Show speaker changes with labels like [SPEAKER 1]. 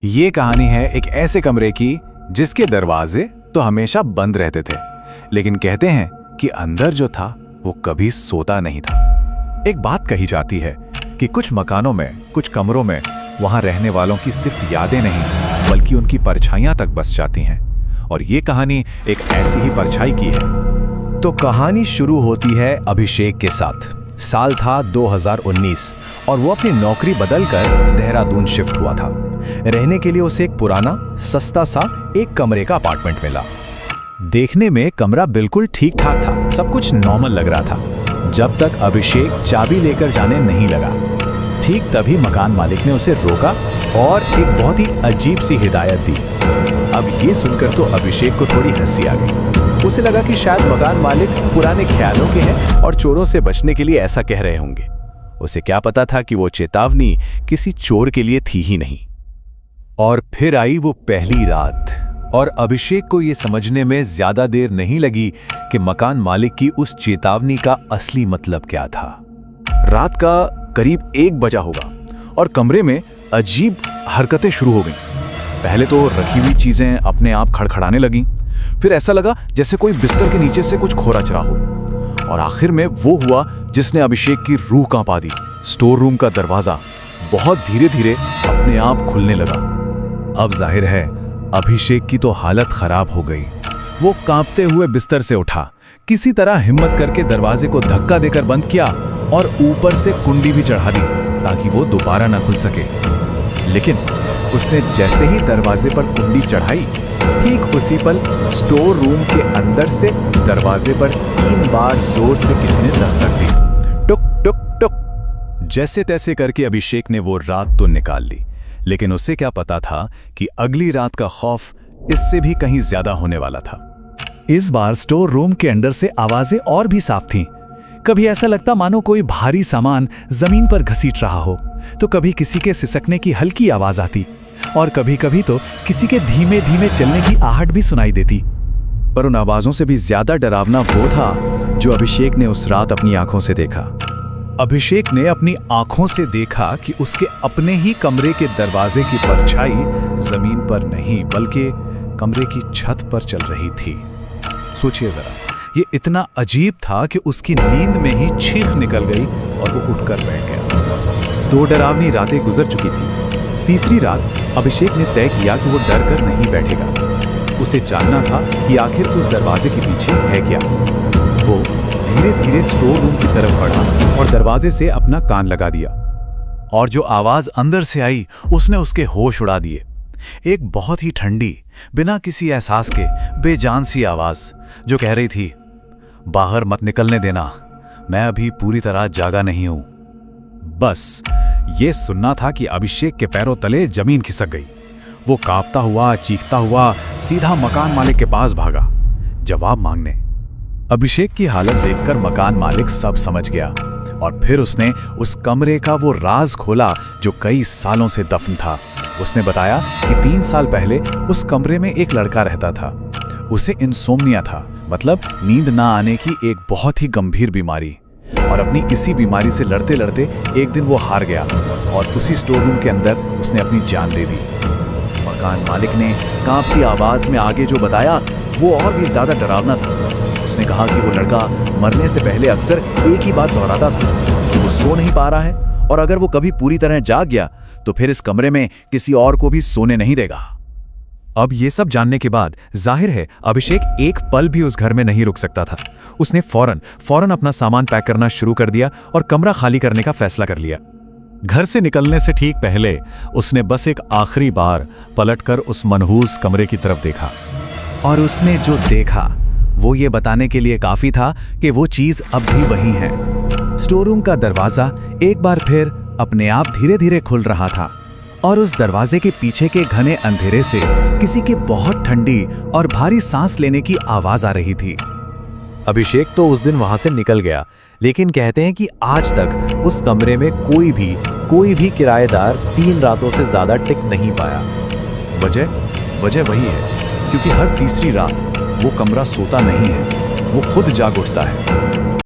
[SPEAKER 1] ये कहानी है एक ऐसे कमरे की जिसके दरवाजे तो हमेशा बंद रहते थे, लेकिन कहते हैं कि अंदर जो था वो कभी सोता नहीं था। एक बात कही जाती है कि कुछ मकानों में, कुछ कमरों में वहां रहने वालों की सिर्फ यादें नहीं बल्कि उनकी परछाइयां तक बस जाती हैं। और ये कहानी एक ऐसी ही परछाई की है।
[SPEAKER 2] तो कहानी शुरू होती है अभिषेक के साथ। साल था 2019 और वो अपनी नौकरी बदलकर देहरादून शिफ्ट हुआ था। रहने के लिए उसे एक पुराना सस्ता सा एक कमरे का अपार्टमेंट मिला। देखने में कमरा बिल्कुल ठीक ठाक था, सब कुछ नॉर्मल लग रहा था, जब तक अभिषेक चाबी लेकर जाने नहीं लगा। ठीक तभी मकान मालिक ने उसे रोका और एक बहुत ही अजीब सी हिदायत दी। अब ये सुनकर तो अभिषेक को थोड़ी हंसी आ गई। उसे लगा कि शायद मकान मालिक पुराने ख्यालों के हैं और चोरों से बचने के लिए ऐसा कह रहे होंगे। उसे क्या पता था कि वो चेतावनी किसी चोर के लिए थी ही नहीं। और फिर आई वो पहली रात, और अभिषेक को ये समझने में ज्यादा देर नहीं लगी कि मकान मालिक की उस चेतावनी का असली मतलब क्या था। रात का करीब 1 बजा होगा और कमरे में अजीब हरकतें शुरू हो गईं। पहले तो रखी हुई चीजें अपने आप खड़खड़ाने लगीं, फिर ऐसा लगा जैसे कोई बिस्तर के नीचे से कुछ खोरा चरा हो, और आखिर में वो हुआ जिसने अभिषेक की रूह कांपा दी। स्टोर रूम का दरवाजा बहुत धीरे धीरे अपने आप खुलने लगा। अब जाहिर है अभिषेक की तो हालत खराब हो गई। वो कांपते हुए बिस्तर से उठा, किसी तरह हिम्मत करके दरवाजे को धक्का देकर बंद किया और ऊपर से कुंडी भी चढ़ा दी ताकि वो दोबारा न खुल सके। लेकिन उसने जैसे ही दरवाजे पर कुंडी चढ़ाई, ठीक उसी पल स्टोर रूम के अंदर से दरवाजे पर 3 बार जोर से किसी ने दस्तक दी। टुक टुक टुक। जैसे तैसे करके अभिषेक ने वो रात तो निकाल ली, लेकिन उसे क्या पता था कि अगली रात का खौफ इससे भी कहीं ज्यादा होने वाला था। इस बार स्टोर रूम के अंदर से आवाजें और भी साफ थीं। कभी ऐसा लगता मानो कोई भारी सामान जमीन पर घसीट रहा हो, तो कभी किसी के सिसकने की हल्की आवाज आती, और कभी कभी तो किसी के धीमे धीमे चलने की आहट भी सुनाई देती। पर उन आवाजों से भी ज्यादा डरावना वो था जो अभिषेक ने उस रात अपनी आंखों से देखा। अभिषेक ने अपनी आंखों से देखा कि उसके अपने ही कमरे के दरवाजे की परछाई जमीन पर नहीं बल्कि कमरे की छत पर चल रही थी। सोचिए जरा, ये इतना अजीब था कि उसकी नींद में ही चीख निकल गई और वो उठकर बैठ गया। 2 डरावनी रातें गुजर चुकी थी। तीसरी रात अभिषेक ने तय किया कि वो डर कर नहीं बैठेगा। उसे जानना था कि आखिर उस दरवाजे के पीछे है क्या। वो धीरे धीरे स्टोर रूम की तरफ बढ़ा और दरवाजे से अपना कान लगा दिया, और जो आवाज अंदर से आई उसने उसके होश उड़ा दिए। एक बहुत ही ठंडी, बिना किसी एहसास के बेजान सी आवाज जो कह रही थी, बाहर मत निकलने देना, मैं अभी पूरी तरह जागा नहीं हूं। बस ये सुनना था कि अभिषेक के पैरों तले जमीन खिसक गई। वो कांपता हुआ, चीखता हुआ सीधा मकान मालिक के पास भागा जवाब मांगने। अभिषेक की हालत देखकर मकान मालिक सब समझ गया, और फिर उसने उस कमरे का वो राज खोला जो कई सालों से दफन था। उसने बताया कि 3 साल पहले उस कमरे में एक लड़का रहता था। उसे इंसोम्निया था, मतलब नींद ना आने की एक बहुत ही गंभीर बीमारी, और अपनी इसी बीमारी से लड़ते लड़ते एक दिन वो हार गया और उसी स्टोर रूम के अंदर उसने अपनी जान दे दी। मकान मालिक ने कांपती आवाज में आगे जो बताया वो और भी ज्यादा डरावना था। उसने कहा कि वो लड़का मरने से पहले अक्सर एक ही बात दोहराता था कि वो सो नहीं पा रहा है, और अगर वो कभी पूरी तरह जाग गया तो फिर इस कमरे में किसी और को भी सोने नहीं देगा। अब ये सब जानने के बाद जाहिर है अभिषेक एक पल भी उस घर में नहीं रुक सकता था। उसने फौरन अपना सामान पैक करना शुरू कर दिया और कमरा खाली करने का फैसला कर लिया। घर से निकलने से ठीक पहले उसने बस एक आखिरी बार पलटकर उस मनहूस कमरे की तरफ देखा, और उसने जो देखा वो ये बताने के लिए काफी था कि वो चीज अब भी वही है। स्टोर रूम का दरवाजा एक बार फिर अपने आप धीरे धीरे खुल रहा था, और उस दरवाजे के पीछे के घने अंधेरे से किसी की बहुत ठंडी और भारी सांस लेने की आवाज आ रही थी। अभिषेक तो उस दिन वहां से निकल गया, लेकिन कहते हैं कि आज तक उस कमरे में कोई भी किराएदार 3 रातों से ज्यादा टिक नहीं पाया। वजह वही है क्योंकि हर तीसरी रात वो कमरा सोता नहीं है, वो खुद जाग उठता है।